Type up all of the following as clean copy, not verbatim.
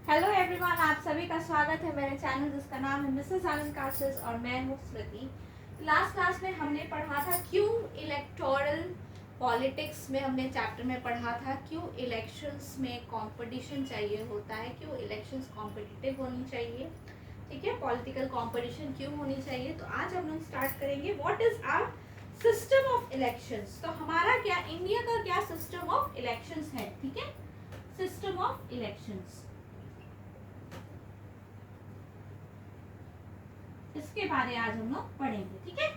Hello everyone, आप सभी का स्वागत है मेरे चैनल जिसका नाम है मिसेस आनंद कासेस और मैं हूँ स्मृति। लास्ट क्लास में हमने पढ़ा था क्यों इलेक्टोरल पॉलिटिक्स में हमने चैप्टर में पढ़ा था क्यों इलेक्शंस में कंपटीशन चाहिए होता है, क्यों इलेक्शंस कॉम्पिटिटिव होनी चाहिए। ठीक है, पॉलिटिकल कंपटीशन क्यों होनी चाहिए। तो आज हम लोग स्टार्ट करेंगे what is our system of elections. तो हमारा क्या, इंडिया का क्या सिस्टम ऑफ इलेक्शंस है। ठीक है, सिस्टम ऑफ इलेक्शंस, इसके बारे आज हम लोग पढ़ेंगे। ठीक है,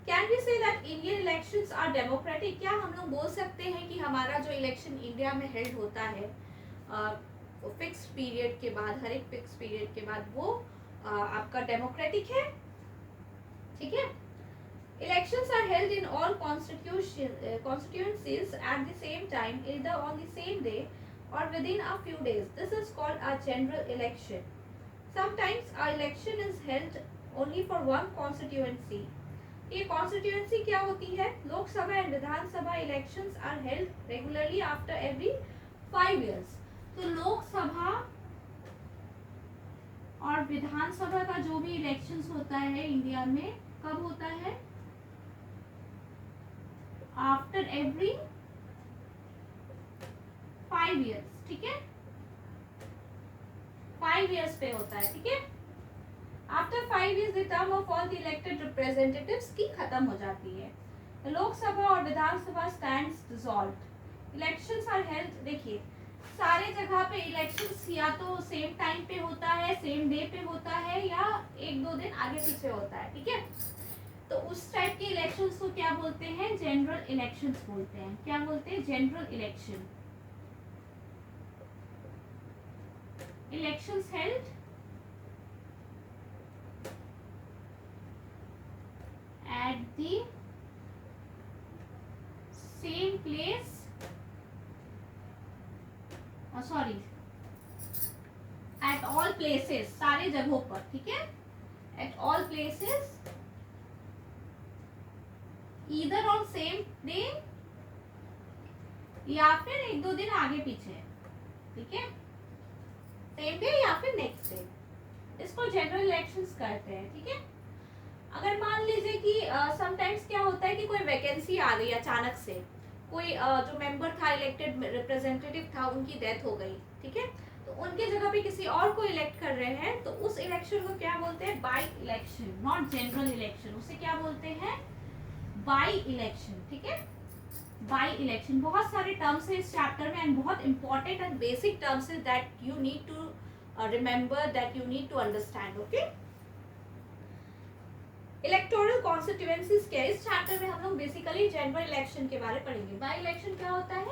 can we say that Indian elections are democratic. क्या हम लोग बोल सकते हैं कि हमारा जो इलेक्शन इंडिया में हेल्ड होता है फिक्स पीरियड के बाद, हर एक फिक्स पीरियड के बाद, वो आपका डेमोक्रेटिक है। ठीक है, elections are held in all constituencies at the same time, either on the same day or within a few days. This is called a general election. Sometimes a election is held only for one constituency. ये constituency क्या होती है? Lok Sabha and Vidhan Sabha elections are held regularly after every 5 years. तो लोकसभा और विधानसभा का जो भी elections होता है इंडिया में, कब होता है? After every 5 years। ठीक है, 5 years पे होता है। ठीक है, after 5 years the term of all the elected representatives की खत्म हो जाती है। लोकसभा और Vidhan Sabha stands dissolved. Elections are held, देखिए सारे जगह पे इलेक्शंस या तो सेम टाइम पे होता है, सेम डे पे होता है, या एक दो दिन आगे पीछे होता है। ठीक है, तो उस टाइप के इलेक्शंस को क्या बोलते हैं? जनरल इलेक्शंस बोलते हैं। क्या बोलते हैं? General election. Elections held at the same place, sorry, at all places, सारे जगहों पर। ठीक है, at all places either on same day या फिर एक दो दिन आगे पीछे। ठीक है, सेम डे या फिर नेक्स्ट डे, इसको जनरल इलेक्शंस कहते हैं। ठीक है, अगर मान लीजिए कि समटाइम्स क्या होता है कि कोई वैकेंसी आ गई अचानक से, कोई जो मेंबर था, इलेक्टेड रिप्रेजेंटेटिव था, उनकी डेथ हो गई। ठीक है, तो उनके जगह पे किसी और को इलेक्ट कर रहे हैं, तो उस इलेक्शन को क्या बोलते हैं? By election, not general election. उसे क्या बोलते हैं? By election. ठीक है, बाई इलेक्शन। बहुत सारे टर्म्स है इस चैप्टर में एंड बहुत इंपॉर्टेंट एंड बेसिक टर्म्स है that you need to remember, that you need to understand. Okay, electoral constituencies क्या है? इस चैप्टर में हम लोग बेसिकली जनरल इलेक्शन के बारे में पढ़ेंगे। बाई इलेक्शन क्या होता है?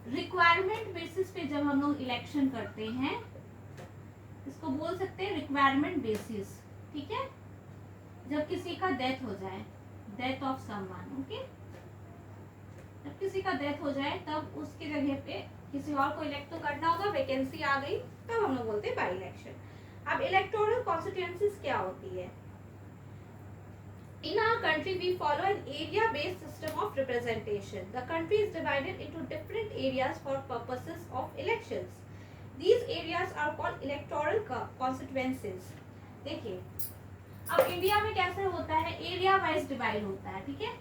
रिक्वायरमेंट बेसिस पे जब हम लोग इलेक्शन करते हैं, इसको बोल सकते हैं रिक्वायरमेंट बेसिस। ठीक है, जब किसी का डेथ हो जाए, डेथ ऑफ समवन। ओके, जब किसी का डेथ हो जाए तब उसकी जगह पे किसी और को इलेक्ट तो करना होगा, वैकेंसी आ गई, तब हम लोग बोलते हैं बाई इलेक्शन। अब इलेक्टोरल कॉन्स्टिट्यूएंसीज क्या होती है? In our country, we follow an area-based system of representation. The country is divided into different areas for purposes of elections. These areas are called electoral constituencies. देखिए, अब India में कैसे होता है? एरिया वाइज डिवाइड होता है। ठीक है,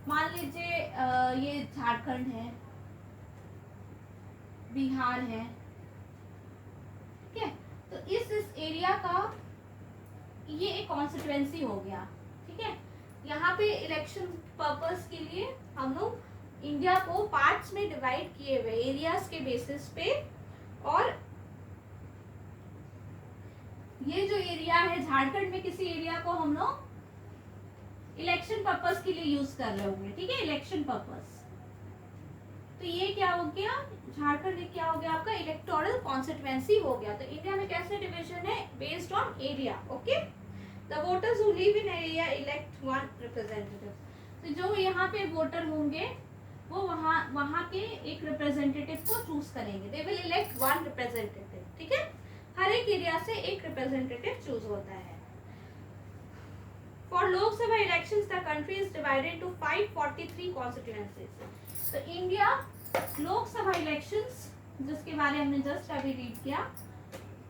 मान लीजिए ये झारखंड है, बिहार है। ठीक है, तो इस एरिया का ये एक कॉन्स्टिट्यूएंसी हो गया। ठीक है, यहाँ पे इलेक्शन पर्पस के लिए हम लोग इंडिया को पार्ट्स में डिवाइड किए हुए एरियाज के बेसिस पे, और ये जो एरिया है झारखंड में, किसी एरिया को हम लोग इलेक्शन पर्पस के लिए यूज कर रहे होंगे। ठीक है, इलेक्शन पर्पस। तो ये क्या हो गया? झारखंड क्या हो गया? आपका इलेक्टोरल कॉन्स्टिट्यूएंसी हो गया। तो इंडिया में कैसे डिवीजन है? Based on area. Okay, The voters who live in area elect one representative. तो जो यहाँ पे वोटर होंगे वो वहाँ के एक रिप्रेजेंटेटिव को चूज करेंगे। They will elect one representative. ठीक है, हर एक एरिया से एक रिप्रेजेंटेटिव चूज होता है। For Lok Sabha elections, the country is divided into 543 constituencies. तो इंडिया लोकसभा इलेक्शंस जिसके बारे हमने जस्ट अभी रीड किया,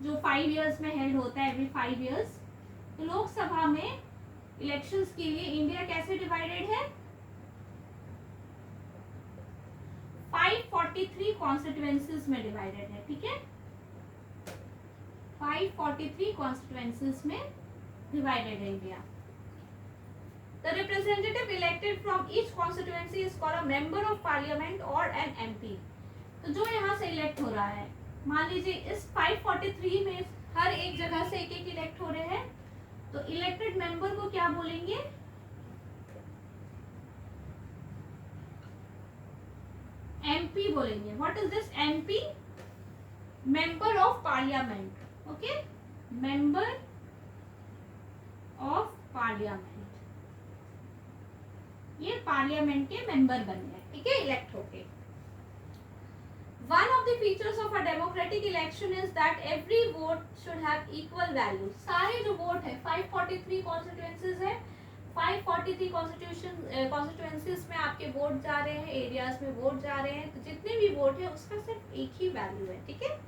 जो 5 इयर्स में हेल्ड होता है, एवरी 5 इयर्स। तो लोकसभा में इलेक्शंस के लिए इंडिया कैसे डिवाइडेड है? 543 कॉन्स्टिट्यूएंसीज में डिवाइडेड है, ठीक है, 543 कॉन्स्टिट्यूएंसीज में डिवाइडेड है India. The representative elected from each constituency is called a member of parliament or an MP। तो जो यहाँ से इलेक्ट हो रहा है, मान लीजिए इस 543 में हर एक जगह से एक एक इलेक्ट हो रहे हैं, तो इलेक्टेड मेंबर को क्या बोलेंगे? MP बोलेंगे। What is this? MP, member of parliament. Okay, member of parliament, ये पार्लियामेंट के मेंबर बन गए, ठीक है, इलेक्ट होके। One of the features of a democratic election is that every vote should have equal value। सारे जो वोट है, 543 कॉन्स्टिट्यूएंसीज है, 543 कॉन्स्टिट्यूएंसीज में आपके वोट जा रहे हैं, एरियाज में वोट जा रहे हैं, तो जितने भी वोट है उसका सिर्फ एक ही वैल्यू है, ठीक है।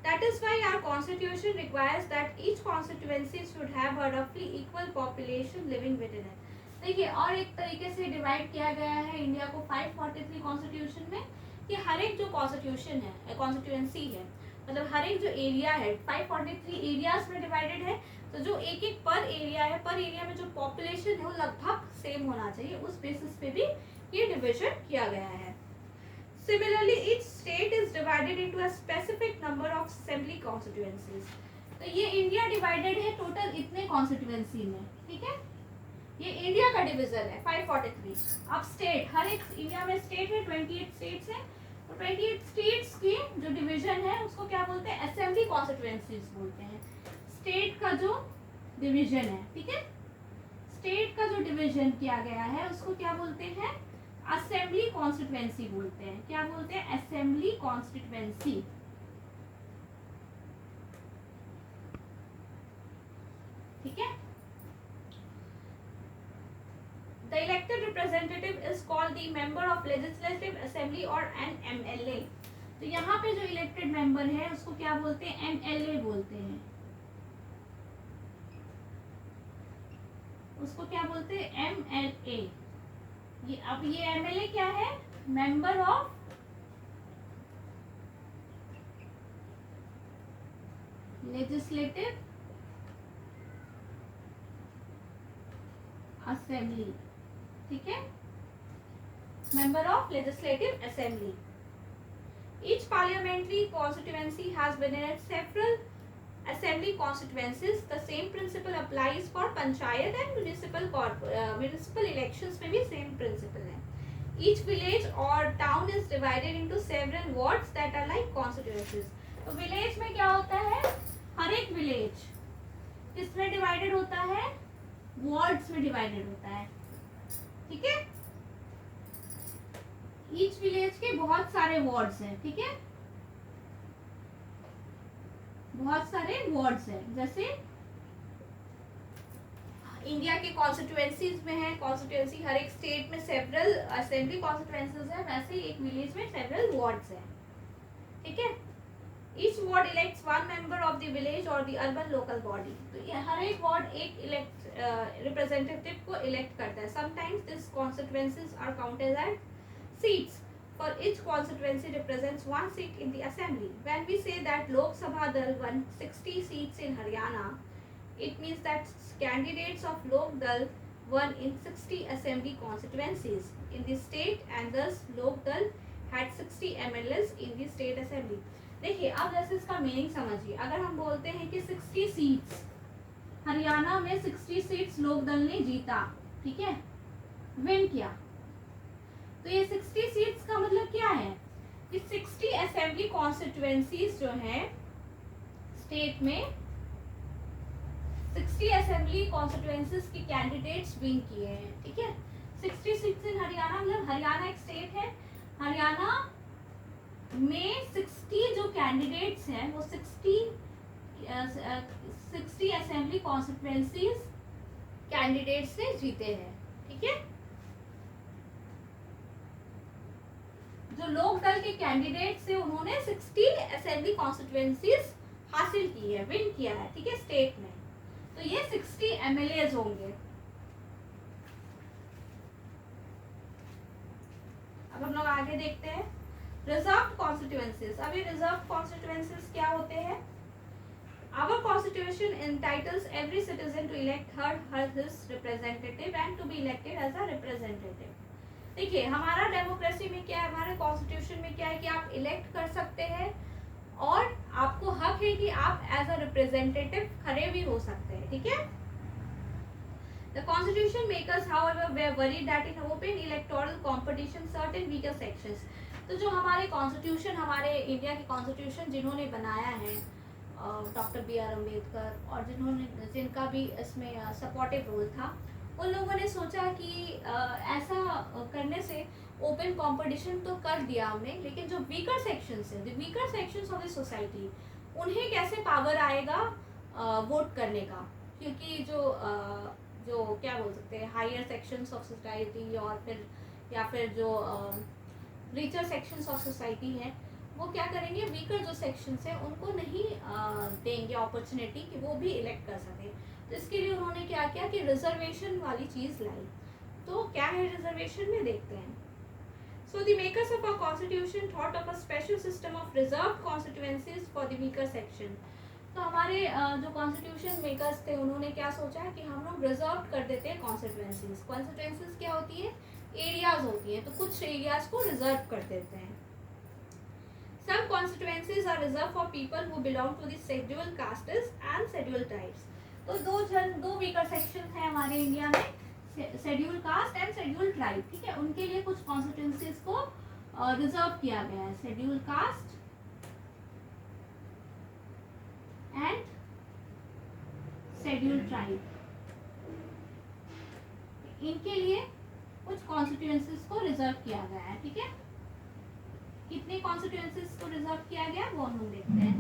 That is why our constitution requires that each constituency should have a roughly equal population living within it। देखिए, और एक तरीके से डिवाइड किया गया है इंडिया को 543 कॉन्स्टिट्यूशन में, कि हर एक जो कॉन्स्टिट्यूशन है, कॉन्स्टिट्यूएंसी है, मतलब हर एक जो एरिया है 543 एरियाज में डिवाइडेड है, तो जो एक एक पर एरिया है, पर एरिया में जो पॉपुलेशन है वो लगभग सेम होना चाहिए, उस बेसिस पे भी ये डिवीजन किया गया है। Similarly, each state is divided into a specific number of assembly constituencies। तो ये इंडिया डिवाइडेड है टोटल इतने कॉन्स्टिट्यूएंसी में, ठीक है, ये इंडिया का डिवीजन है 543। अब स्टेट, हर एक इंडिया में स्टेट है, 28 स्टेट्स हैं, तो 28 स्टेट्स की जो डिवीजन है उसको क्या बोलते हैं? असेंबली कॉन्स्टिट्यूएंसीज बोलते हैं। स्टेट का जो डिवीजन है, ठीक है, स्टेट का जो डिवीजन किया गया है उसको क्या बोलते हैं? असेंबली कॉन्स्टिट्यूएंसी बोलते हैं। क्या बोलते हैं? असेंबली कॉन्स्टिट्यूएंसी, ठीक है। The elected representative is called the member of legislative assembly or an MLA। तो यहाँ पे जो इलेक्टेड मेंबर है उसको क्या बोलते हैं? MLA बोलते हैं। उसको क्या बोलते हैं? MLA। ये अब ये MLA क्या है? मेंबर ऑफ लेजिस्लेटिव असेंबली, ठीक है, member of legislative assembly। Each parliamentary constituency has within it several assembly constituencies। The same principle applies for panchayat and municipal elections में भी same principle है। Each village or town is divided into several wards that are like constituencies। तो village में क्या होता है? हर एक village किसमें divided होता है? वार्ड्स में डिवाइडेड होता है, ठीक है। ईच विलेज के बहुत सारे वार्ड्स हैं, ठीक है, बहुत सारे वार्ड्स हैं। जैसे इंडिया के कॉन्स्टिट्यूएंसीज में है, कॉन्स्टिट्यूएंसी हर एक स्टेट में सेवरल असेंबली कॉन्स्टिट्यूएंसीज है, वैसे ही एक विलेज में सेवरल वार्ड्स हैं, ठीक है। Each ward elects one member of the village or the urban local body। तो हर एक वार्ड एक रिप्रेजेंटेटिव को इलेक्ट करता है। Sometimes these constituencies are counted as seats, for each constituency represents one seat in the assembly। When we say that Lok Sabha Dal won 60 seats in Haryana, it means that candidates of Lok Dal won in 60 assembly constituencies in the state, and thus Lok Dal had 60 MLAs in the state assembly। देखिए, अब जैसे इसका meaning समझिए। अगर हम बोलते हैं कि 60 सीट्स हरियाणा में 60 सीट्स लोक दल ने जीता, ठीक है, विन किया, तो ये 60 सीट्स का मतलब क्या है कि 60 असेंबली कॉन्स्टिट्यूएंसीज जो है स्टेट में, 60 असेंबली कॉन्स्टिट्यूएंसीज के कैंडिडेट्स विन किए हैं, ठीक है। 60 सीट्स इन हरियाणा, मतलब हरियाणा एक स्टेट है, हरियाणा में 60 जो कैंडिडेट्स हैं वो 60 असेंबली कॉन्स्टिट्यूएंसीज कैंडिडेट से जीते हैं, ठीक है। जो लोक दल के कैंडिडेट से उन्होंने 60 असेंबली कॉन्स्टिट्यूएंसीज हासिल की है, विन किया है, ठीक है, स्टेट में। तो ये 60 एमएलए होंगे। अब हम लोग आगे देखते हैं रिजर्व कॉन्स्टिट्यूएंसीज। अब ये रिजर्व कॉन्स्टिट्यूएंसीज क्या होते हैं? Our constitution entitles every citizen to elect her his representative and to be elected as a representative. देखिए हमारा डेमोक्रेसी में क्या है, हमारे कॉन्स्टिट्यूशन में क्या है कि आप इलेक्ट कर सकते हैं और आपको हक है कि आप एज अ रिप्रेजेंटेटिव खड़े भी हो सकते हैं, ठीक है। The constitution makers however were worried that in open electoral competition certain weaker sections, तो जो हमारे कॉन्स्टिट्यूशन, हमारे इंडिया की कॉन्स्टिट्यूशन जिन्होंने बनाया है डॉक्टर बी.आर. अम्बेडकर और जिनका भी इसमें सपोर्टिव रोल था, उन लोगों ने सोचा कि ऐसा करने से ओपन कंपटीशन तो कर दिया हमने, लेकिन जो वीकर सेक्शंस है, the weaker sections of the society, उन्हें कैसे पावर आएगा वोट करने का? क्योंकि जो क्या बोल सकते हैं, हायर सेक्शंस ऑफ सोसाइटी और या फिर जो रिचर सेक्शंस ऑफ सोसाइटी है, वो क्या करेंगे, वीकर जो सेक्शंस है उनको नहीं देंगे अपॉर्चुनिटी कि वो भी इलेक्ट कर सके। तो इसके लिए उन्होंने क्या किया कि रिजर्वेशन वाली चीज़ लाई। तो क्या है रिजर्वेशन में, देखते हैं। So the makers of a constitution thought of a special system of reserve constituencies for the weaker section. तो हमारे जो कॉन्स्टिट्यूशन मेकर्स थे उन्होंने क्या सोचा कि हम लोग रिजर्व कर देते हैं कॉन्स्टिट्यूएंसीज। कॉन्स्टिट्यूएंसीज क्या होती है, एरियाज होती हैं, तो कुछ एरियाज को रिजर्व कर देते हैं। Some constituencies are reserved for people who belong to the scheduled castes and scheduled tribes. तो दो weaker sections हैं हमारे इंडिया में, scheduled caste and scheduled tribe, ठीक है। उनके लिए कुछ constituencies को रिजर्व किया गया है, scheduled caste and scheduled tribe। इनके लिए कुछ constituencies को रिजर्व किया गया है, ठीक है। कितने कॉन्स्टिट्यूएंसीज को रिजर्व किया गया वो हम देखते हैं।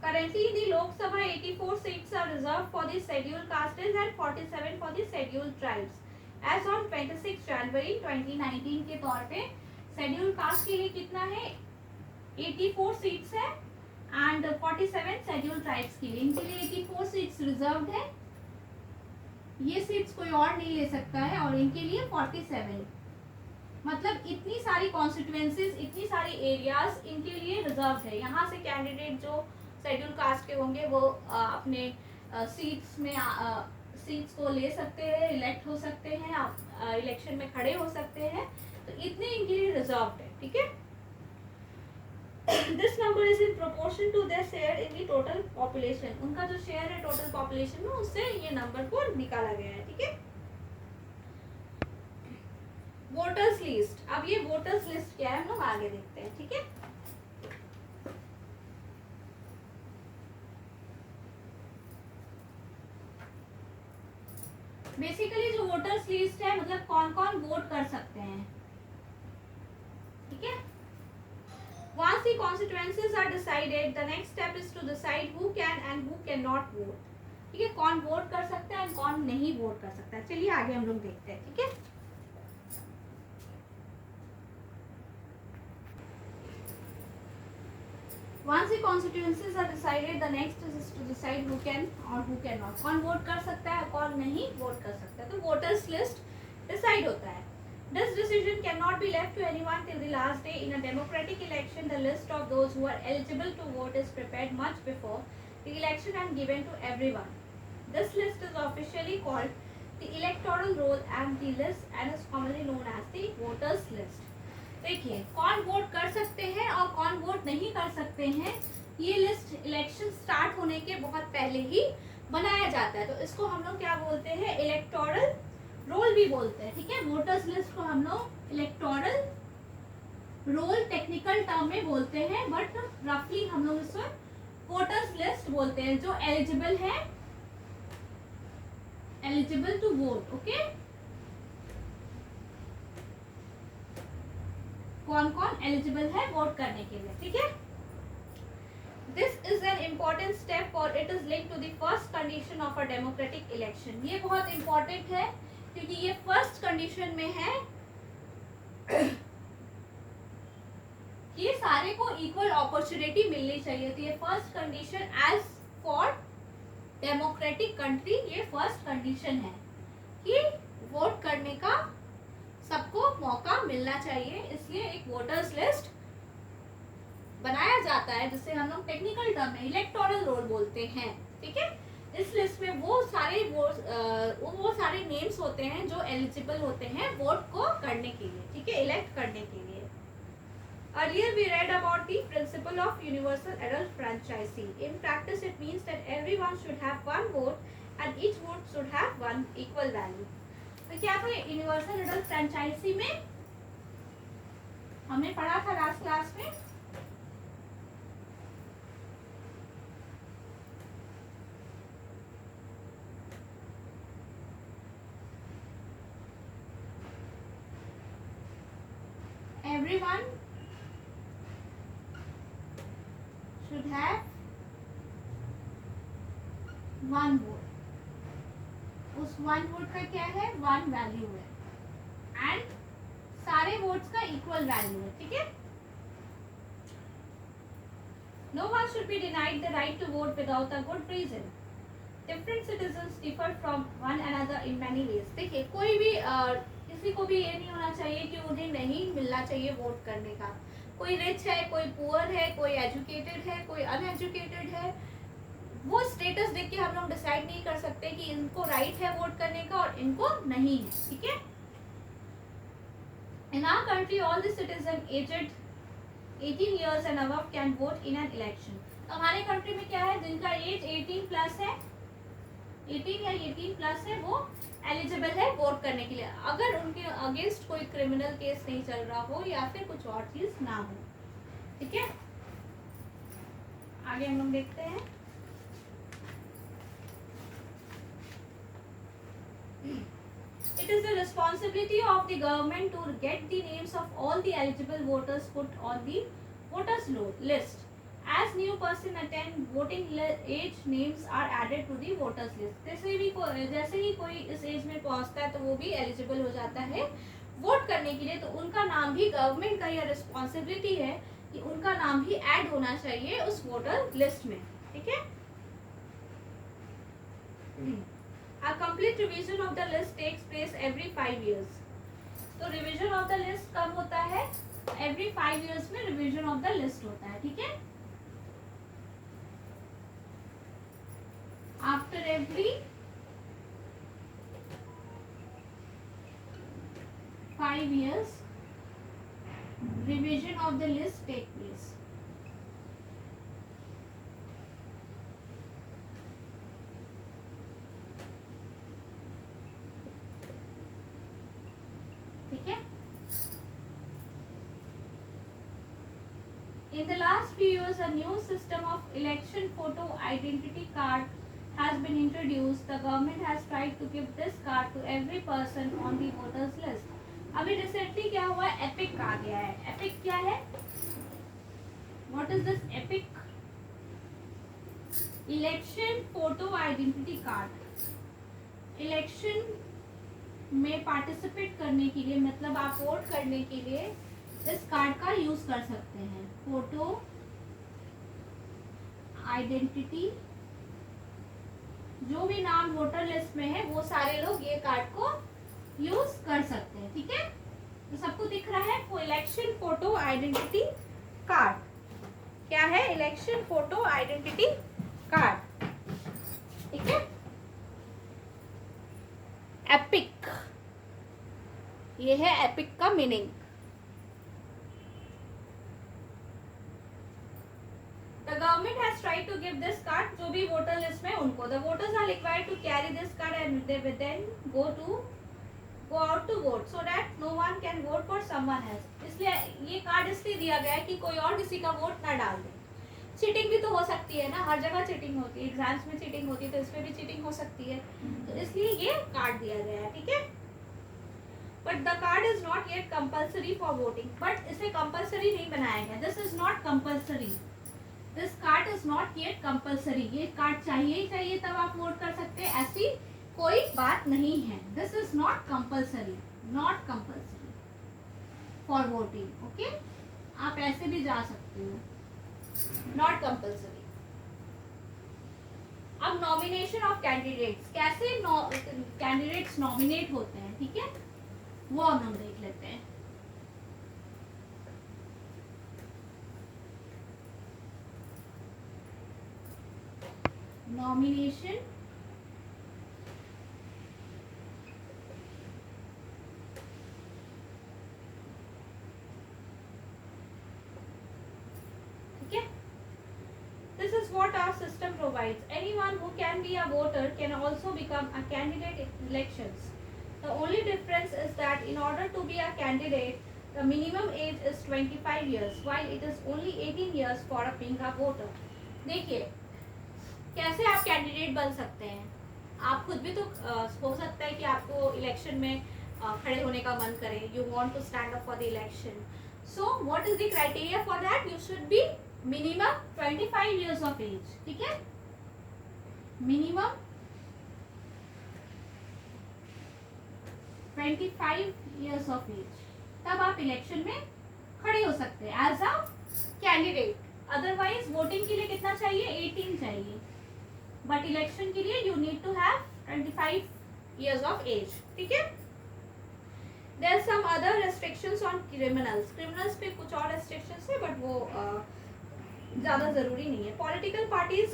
Currently, the Lok Sabha 84 seats are reserved for the scheduled castes and 47 for the scheduled tribes. As on 26 January 2019 के तौर पे scheduled caste के लिए कितना है, 84 सीट्स है एंड 47 शेड्यूल ट्राइब्स के लिए, इनके लिए 84 सीट्स रिजर्व्ड है। ये सीट्स कोई और नहीं ले सकता है और इनके लिए 47, मतलब इतनी सारी कॉन्स्टिट्यूएंसीज, इतनी सारी एरियाज इनके लिए रिजर्व्ड है। यहाँ से कैंडिडेट जो शेड्यूल कास्ट के होंगे वो अपने सीट्स में सीट्स को ले सकते हैं, इलेक्ट हो सकते हैं, इलेक्शन में खड़े हो सकते हैं, तो इतने इनके लिए रिजर्व्ड है, ठीक है। This number is in proportion to their share in the total population. उनका जो शेयर है टोटल पॉपुलेशन में, उससे ये नंबर को निकाला गया है, ठीक है। Voters list. अब ये वोटर्स लिस्ट क्या है हम लोग आगे देखते हैं, ठीक है। बेसिकली जो वोटर्स लिस्ट है मतलब कौन कौन वोट कर सकते हैं, ठीक है। Once the constituencies are decided, the next step is to decide who can and who cannot vote. ठीक है, कौन वोट कर सकता है और कौन नहीं वोट कर सकता है। चलिए आगे हम लोग देखते हैं, ठीक है। Once the constituencies are decided, the next is to decide who can और who cannot. कौन वोट कर सकता है और कौन नहीं वोट कर सकता है, तो वोटर्स लिस्ट डिसाइड होता है। This decision cannot be left to anyone till the last day. In a democratic election, the list of those who are eligible to vote is prepared much before the election and given to everyone. This list is officially called the electoral roll and the list and is commonly known as the voters list. देखिए कौन vote कर सकते हैं और कौन vote नहीं कर सकते हैं, ये लिस्ट इलेक्शन स्टार्ट होने के बहुत पहले ही बनाया जाता है। तो इसको हम लोग क्या बोलते हैं, इलेक्टोरल रोल भी बोलते हैं, ठीक है। वोटर्स लिस्ट को हम लोग इलेक्टोरल रोल टेक्निकल टर्म में बोलते हैं, बट रफली हम लोग इसको वोटर्स लिस्ट बोलते हैं। जो एलिजिबल है, एलिजिबल टू वोट, ओके। कौन कौन एलिजिबल है वोट करने के लिए, ठीक है। This is an important step for it is linked to the first condition of a democratic election. ये बहुत important है क्योंकि ये first condition में है कि सारे को equal opportunity मिलनी चाहिए. तो ये first condition as for democratic country ये first condition है कि वोट करने का सबको मौका मिलना चाहिए. इसलिए एक वोटर्स लिस्ट बनाया जाता है जिसे हम लोग टेक्निकल टर्म में इलेक्टोरल रोल बोलते हैं. ठीक है, इस लिस्ट में वो सारे नेम्स होते हैं जो एलिजिबल होते हैं वोट को करने के लिए. ठीक है, इलेक्ट करने के लिए. Earlier we read about the principle of universal adult franchising. In practice it means that everyone should have one vote and each vote should have one equal value. तो क्या था यूनिवर्सल एडल्ट फ्रेंचाइजी में हमने पढ़ा था last class में. Everyone should have one vote. उस one vote का क्या है, वन वैल्यू है एंड सारे वोट्स का इक्वल वैल्यू है. ठीक है, no one should be denied the right to vote without a good reason. Different citizens differ from one another in many ways. देखिए, कोई भी किसी को भी ये नहीं होना चाहिए कि उन्हें नहीं मिलना चाहिए वोट करने का. कोई रिच है, कोई पुअर है, कोई एजुकेटेड है, कोई अनएजुकेटेड है. वो स्टेटस देख के हम लोग डिसाइड नहीं कर सकते कि इनको राइट है वोट करने का और इनको नहीं है. ठीक है, in our country all the citizen aged 18 years and above can vote in an election. तो हमारे कंट्री में क्या है, जिनका एज 18 प्लस है, 18 या 18 प्लस है, वो एलिजिबल है वोट करने के लिए अगर उनके अगेंस्ट कोई क्रिमिनल केस नहीं चल रहा हो या फिर कुछ और चीज ना हो. ठीक है, आगे हम लोग देखते हैं. It is the responsibility of the government to get the names of all the eligible voters put on the voters list. As new person attend voting age, names are added to the voters list. जैसे ही कोई इस as में पहुंचता है तो वो भी eligible हो जाता है वोट करने के लिए. तो उनका नाम भी गवर्नमेंट का यह रिस्पॉन्सिबिलिटी है कि उनका नाम भी ऐड होना चाहिए उस वोटर लिस्ट में. ठीक है, A complete revision of the list takes place every 5 years. तो revision of the list कब होता है, every 5 years में revision of the list होता है. ठीक है, after every 5 years revision of the list take place. In the last few years, a new system of election photo identity card has been introduced. The government has tried to give this card to every person on the voters list. अभी recently क्या हुआ, epic आ गया है. Epic क्या है, what is this epic? Election photo identity card. Election में participate करने के लिए, मतलब आप वोट करने के लिए इस कार्ड का यूज कर सकते हैं. फोटो आइडेंटिटी, जो भी नाम वोटर लिस्ट में है वो सारे लोग ये कार्ड को यूज कर सकते हैं. ठीक है, तो सबको दिख रहा है. वो इलेक्शन फोटो आइडेंटिटी कार्ड क्या है, इलेक्शन फोटो आइडेंटिटी कार्ड. ठीक है, एपिक, ये है एपिक का meaning. The government has tried to give this card जो भी वोटर लिस्ट में उनको. The voters are required to carry this card and they will then go out to vote so that no one can vote for someone else. इसलिए ये card इसलिए दिया गया है कि कोई और किसी का वोट ना डाल दे. चीटिंग भी तो हो सकती है ना, हर जगह चीटिंग होती है. एग्जाम्स में चीटिंग होती है तो इसमें भी चीटिंग हो सकती है. तो इसलिए ये कार्ड दिया गया है. ठीक है, but the card is not yet compulsory for voting. But इसे कंपल्सरी नहीं बनाया गया. This is not compulsory. This card is not yet compulsory, ये कार्ड चाहिए ही चाहिए तब आप वोट कर सकते हैं, ऐसी कोई बात नहीं है। This is not compulsory, not compulsory for voting. Okay, आप ऐसे भी जा सकते हो, नॉट कंपल्सरी। अब नॉमिनेशन ऑफ कैंडिडेट्स, कैसे कैंडिडेट्स नॉमिनेट होते हैं, ठीक है, वो हम देख लेते हैं। Nomination This is what our system provides. Anyone who can be a voter can also become a candidate in elections. The only difference is that in order to be a candidate, the minimum age is 25 years, while it is only 18 years for being a voter. देखिए कैसे आप candidate बन सकते हैं। आप खुद भी तो हो सकता है कि आपको इलेक्शन में खड़े होने का मन करे, you want to stand up for the election. So what is the criteria for that? You should be minimum 25 years of age, ठीक है, मिनिमम 25 years of age, तब आप इलेक्शन में खड़े हो सकते हैं as a candidate. Otherwise voting के लिए कितना चाहिए? 18 चाहिए, बट इलेक्शन के लिए you need to have 25 years of age, ठीक है। There are some other restrictions on criminals, criminals पे कुछ और रेस्ट्रिक्शंस है बट वो ज्यादा जरूरी नहीं है। Political parties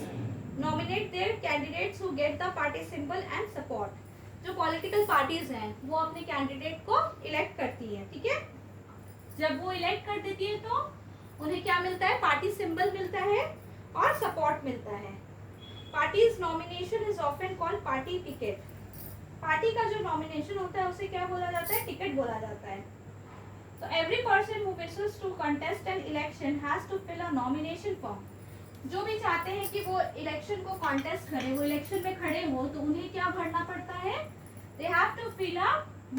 nominate their candidates who get the party symbol and support. जो पॉलिटिकल पार्टीज हैं वो अपने कैंडिडेट को इलेक्ट करती है, ठीक है। जब वो इलेक्ट कर देती है तो उन्हें क्या मिलता है? पार्टी सिंबल मिलता है और सपोर्ट मिलता है। Parties nomination is often called party ticket. Party का जो नॉमिनेशन होता है उसे क्या बोला जाता है? टिकट बोला जाता है। So every person who wishes to contest an election has to fill a nomination form. जो भी चाहते हैं कि वो इलेक्शन को कॉन्टेस्ट करें, वो इलेक्शन में खड़े हो, तो उन्हें क्या भरना पड़ता है? They have to fill a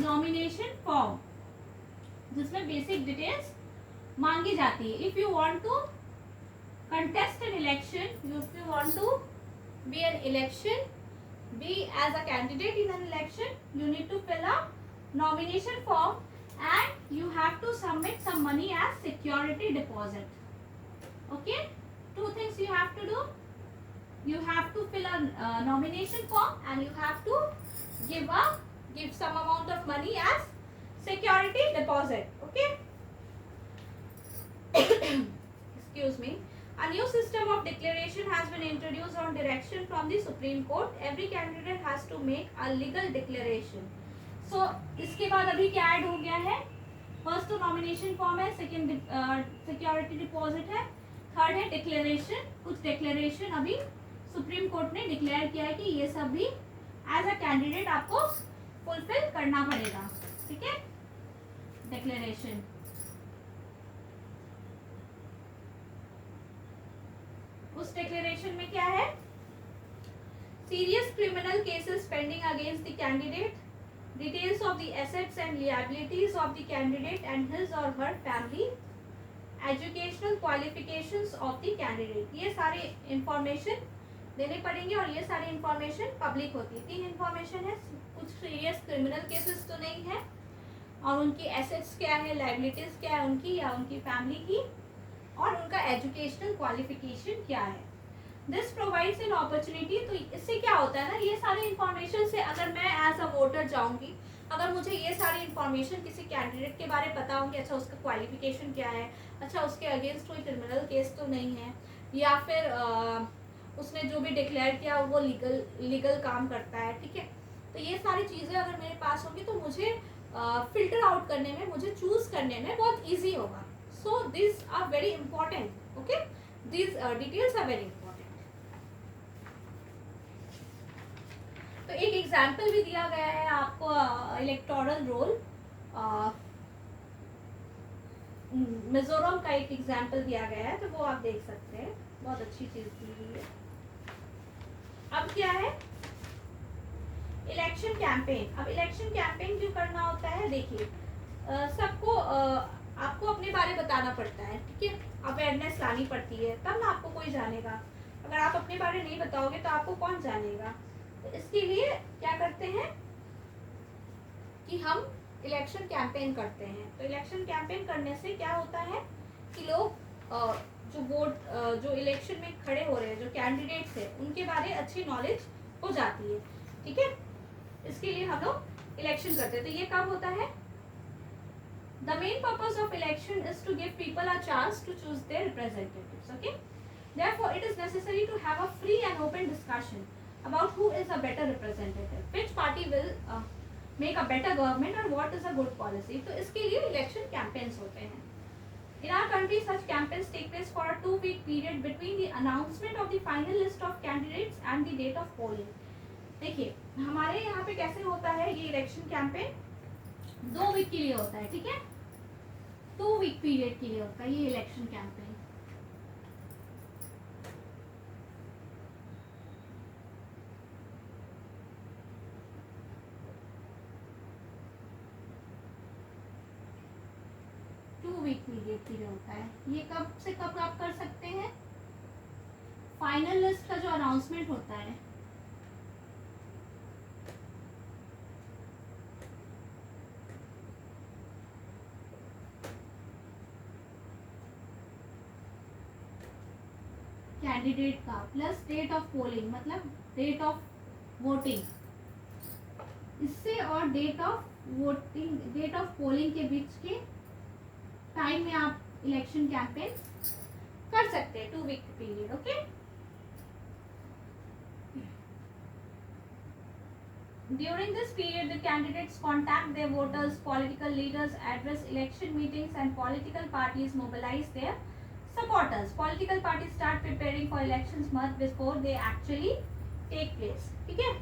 nomination form, जिसमें बेसिक डिटेल्स मांगी जाती है। If you want to contest an election, if you want to be an election, be as a candidate in an election, you need to fill a nomination form. And you have to submit some money as security deposit. Okay, two things you have to do. You have to fill a nomination form and you have to give some amount of money as security deposit. Okay. Excuse me. A new system of declaration has been introduced on direction from the Supreme Court. Every candidate has to make a legal declaration. So, इसके बाद अभी क्या add हो गया है? First तो nomination form है, second security deposit है, थर्ड है डिक्लेरेशन। कुछ डिक्लेरेशन अभी सुप्रीम कोर्ट ने डिक्लेयर किया है कि ये सब भी एज अ कैंडिडेट आपको फुलफिल करना पड़ेगा, ठीक है। डिक्लेरेशन उस डिक्लेरेशन में क्या है? Serious criminal cases pending against the candidate, details of the assets and liabilities of the candidate and his or her family, educational qualifications of the candidate, ये सारे इंफॉर्मेशन देने पड़ेंगे और ये सारी इंफॉर्मेशन पब्लिक होती है। 3 इंफॉर्मेशन है, कुछ सीरियस क्रिमिनल केसेस तो नहीं है, और उनकी एसेट्स क्या है, लाइबिलिटीज क्या है उनकी या उनकी फैमिली की, और उनका एजुकेशनल क्वालिफिकेशन क्या है। This provides an opportunity. तो इससे क्या होता है ना, ये सारी इंफॉर्मेशन से अगर मैं एज अ वोटर जाऊंगी, अगर मुझे ये सारी इंफॉर्मेशन किसी कैंडिडेट के बारे में पता होंगी, अच्छा उसका क्वालिफिकेशन क्या है, अच्छा उसके अगेंस्ट कोई क्रिमिनल केस तो नहीं है, या फिर उसने जो भी डिक्लेयर किया वो लीगल काम करता है, ठीक है। तो ये सारी चीज़ें अगर मेरे पास होंगी तो मुझे फिल्टर आउट करने में, मुझे चूज करने में बहुत ईजी होगा। So this are very important, okay, this details are very important. तो एक एग्जाम्पल भी दिया गया है आपको इलेक्टोरल रोल, मिजोरम का एक एग्जाम्पल दिया गया है, तो वो आप देख सकते हैं, बहुत अच्छी चीज दी हुई है। अब क्या है? Election campaign. अब इलेक्शन कैंपेन क्यों करना होता है? देखिए सबको आपको अपने बारे बताना पड़ता है, ठीक है, अवेयरनेस लानी पड़ती है, तब ना आपको कोई जानेगा। अगर आप अपने बारे नहीं बताओगे तो आपको कौन जानेगा। तो इसके लिए क्या करते हैं कि हम इलेक्शन कैंपेन करते हैं। तो इलेक्शन कैंपेन करने से क्या होता है कि लोग जो इलेक्शन में खड़े हो रहे हैं, जो कैंडिडेट्स हैं, उनके बारे अच्छी नॉलेज हो जाती है, ठीक है। इसके लिए हम लोग इलेक्शन करते हैं। तो ये कब होता है? The main purpose of election is to give people a chance to choose their representatives. Okay. Therefore, it is necessary to have a free and open discussion about who is a better representative, which party will make a better government, and what is a good policy. तो इसके लिए election campaigns होते हैं. In our country, such campaigns take place for a 2-week period between the announcement of the final list of candidates and the date of polling. देखिए हमारे यहाँ पे कैसे होता है ये इलेक्शन कैंपेन, 2 वीक के लिए होता है, ठीक है, 2 वीक पीरियड के लिए होता है ये इलेक्शन कैंपेन। वीक पीरियड के लिए होता है। ये कब से कब आप कर सकते हैं? फाइनल लिस्ट का जो अनाउंसमेंट होता है, कैंडिडेट का प्लस डेट ऑफ पोलिंग, मतलब डेट ऑफ वोटिंग, इससे और डेट ऑफ पोलिंग के बीच के टाइम में आप इलेक्शन कैंपेन कर सकते हैं, 2 week period. Okay, during this period the candidates contact their voters, political leaders, address election meetings and political parties mobilize their supporters. Political parties start preparing for elections month before they actually take place. ठीक है,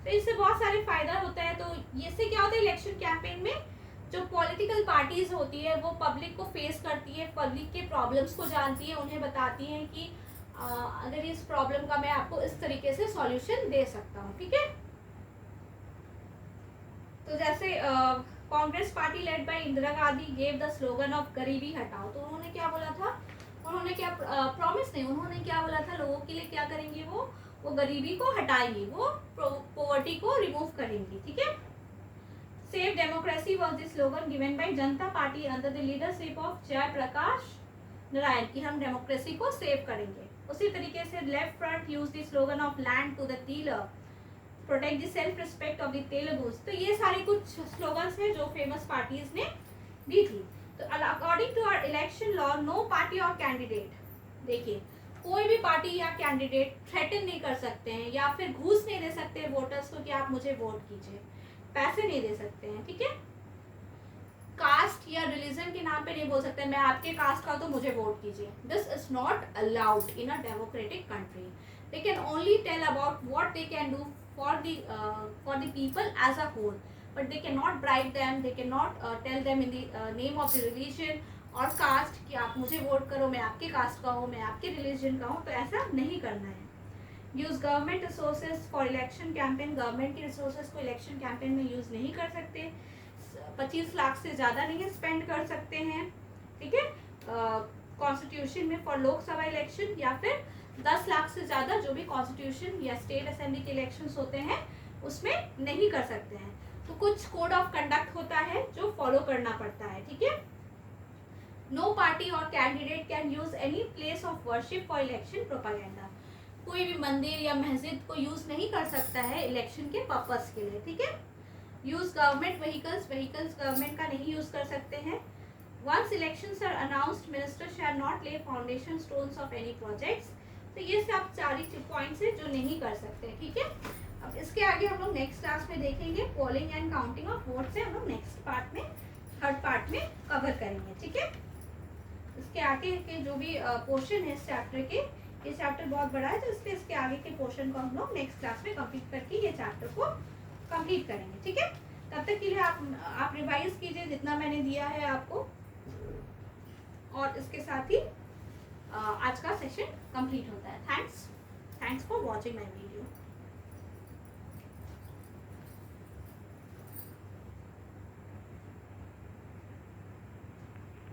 तो इससे बहुत सारे फायदा होता है। तो इससे क्या होता है इलेक्शन कैंपेन में, जो पॉलिटिकल पार्टीज होती है वो पब्लिक को फेस करती है, पब्लिक के प्रॉब्लम्स को जानती है, उन्हें बताती हैं कि अगर इस प्रॉब्लम का मैं आपको इस तरीके से सॉल्यूशन दे सकता हूँ, ठीक है। तो जैसे Congress party led by Indira Gandhi gave the slogan of गरीबी हटाओ। तो उन्होंने क्या बोला था, उन्होंने क्या प्रॉमिस नहीं, उन्होंने क्या बोला था लोगों के लिए क्या करेंगे, वो गरीबी को हटाएंगे, वो पॉवर्टी को रिमूव करेंगे, ठीक है। Save democracy was the slogan given by Janata Party under the leadership of Jayaprakash Narayan, कि हम डेमोक्रेसी को सेव करेंगे। उसी तरीके से left front use the slogan of land to the tiller, protect the self respect of the Telugus. तो ये सारे कुछ स्लोगन्स हैं जो फेमस पार्टीज ने दी थी। तो according to our election law, no party और कैंडिडेट, देखिए कोई भी पार्टी या कैंडिडेट थ्रेटन नहीं कर सकते हैं या फिर घूस नहीं दे सकते वोटर्स को कि आप मुझे वोट कीजिए, पैसे नहीं दे सकते हैं, ठीक है। कास्ट या रिलीजन के नाम पे नहीं बोल सकते मैं आपके कास्ट का तो मुझे वोट कीजिए। This is not allowed in a democratic country. They can only tell about what they can do for the people as a whole, but they cannot bribe them, they cannot tell them in the name of the religion और cast कि आप मुझे vote करो, मैं आपके cast का हूँ, मैं आपके रिलीजन का हूँ। तो ऐसा नहीं करना है। Use government resources for election campaign, government के रिसोर्सेज को इलेक्शन कैंपेन में यूज नहीं कर सकते। 25 लाख से ज़्यादा नहीं स्पेंड कर सकते हैं, ठीक है, कॉन्स्टिट्यूशन में फॉर लोकसभा इलेक्शन, या फिर 10 लाख से ज़्यादा जो भी कॉन्स्टिट्यूशन या स्टेट असेंबली के इलेक्शंस होते हैं उसमें नहीं कर सकते हैं। तो कुछ कोड ऑफ कंडक्ट होता है जो फॉलो करना पड़ता है, ठीक है। नो पार्टी और candidate can use any place of worship for election propaganda, कोई भी मंदिर या मस्जिद को यूज नहीं कर सकता है इलेक्शन के पर्पस के लिए, ठीक है। यूज गवर्नमेंट व्हीकल्स गवर्नमेंट का नहीं यूज कर सकते हैं। Once elections are announced, minister shall not lay foundation stones of any projects. तो ये सब 4 पॉइंट्स हैं जो नहीं कर सकते, ठीक है। अब इसके आगे हम लोग नेक्स्ट क्लास में देखेंगे polling and counting of votes से हम लोग नेक्स्ट पार्ट में, थर्ड पार्ट में कवर करेंगे, ठीक है। इसके आगे के जो भी पोर्शन है इस चैप्टर के, ये चैप्टर बहुत बड़ा है तो इसलिए इसके आगे के पोर्शन को हम लोग नेक्स्ट क्लास में कंप्लीट करके ये चैप्टर को कंप्लीट करेंगे, ठीक है। तब तक के लिए आप रिवाइज कीजिए जितना मैंने दिया है आपको, और इसके साथ ही आज का सेशन कंप्लीट होता है। Thanks for watching my video.